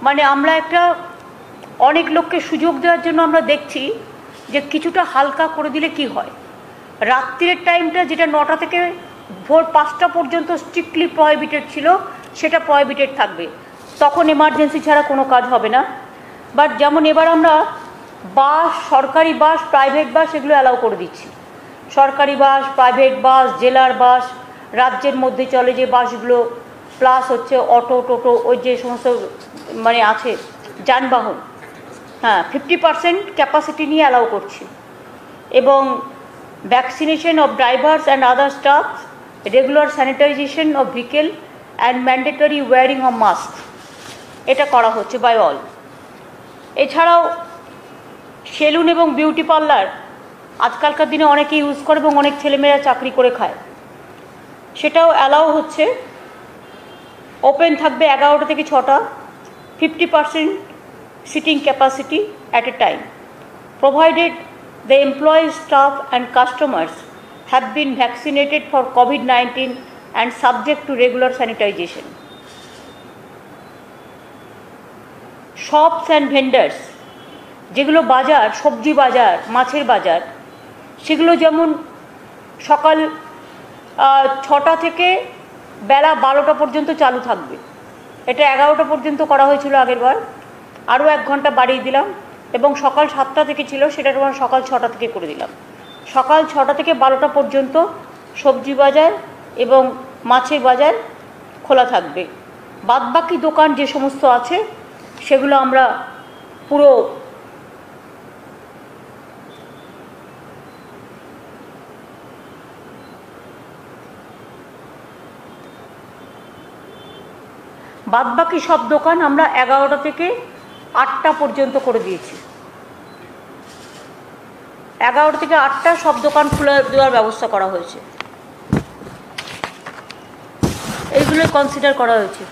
মানে আমরা একটা অনেক লোককে সুযোগ দেওয়ার জন্য আমরা দেখছি যে কিছুটা হালকা করে দিলে কি হয়। রাত্রির টাইমটা যেটা 9টা থেকে ভোর 5টা পর্যন্ত স্ট্রিক্টলি প্রহিবিটেড ছিল, সেটা প্রহিবিটেড থাকবে। তখন এমার্জেন্সি ছাড়া কোনো কাজ হবে না। বাট যেমন এবার আমরা বাস, সরকারি বাস, প্রাইভেট বাস এগুলো অ্যালাউ করে দিচ্ছি। সরকারি বাস, প্রাইভেট বাস, জেলার বাস, রাজ্যের মধ্যে চলে যে বাসগুলো, প্লাস হচ্ছে অটো, টোটো, ওই যে সমস্ত মানে আছে যানবাহন, হ্যাঁ 50% ক্যাপাসিটি নিয়ে অ্যালাউ করছি। এবং vaccination of drivers and other staff, regular sanitization of vehicle and mandatory wearing of mask, এটা করা হচ্ছে বাই অল। এছাড়াও সেলুন এবং বিউটি পার্লার আজকালকার দিনে অনেকে ইউজ করে এবং অনেক ছেলেমেয়েরা চাকরি করে খায়, সেটাও অ্যালাউ হচ্ছে। ওপেন থাকবে 11টা থেকে 6টা, 50% seating capacity at a time, provided the employee, staff and customers have been vaccinated for COVID-19 and subject to regular sanitization. Shops and vendors, যেগুলো বাজার, সবজি বাজার, মাছের বাজার, সেগুলো যেমন সকাল 6টা থেকে বেলা 12টা পর্যন্ত চালু থাকবে। এটা 11টা পর্যন্ত করা হয়েছিল আগের বার, আরও 1 ঘন্টা বাড়িয়ে দিলাম। এবং সকাল 7টা থেকে ছিল, সেটা আমরা সকাল 6টা থেকে করে দিলাম। সকাল 6টা থেকে 12টা পর্যন্ত সবজি বাজার এবং মাছের বাজার খোলা থাকবে। বাদবাকি দোকান যে সমস্ত আছে সেগুলো আমরা পুরো বাদবাকি সব দোকান আমরা 11টা থেকে 8টা পর্যন্ত করে দিয়েছি। 11টা থেকে 8টা সব দোকান খুলে দেওয়ার ব্যবস্থা করা হয়েছে। এইগুলো কনসিডার করা হয়েছে।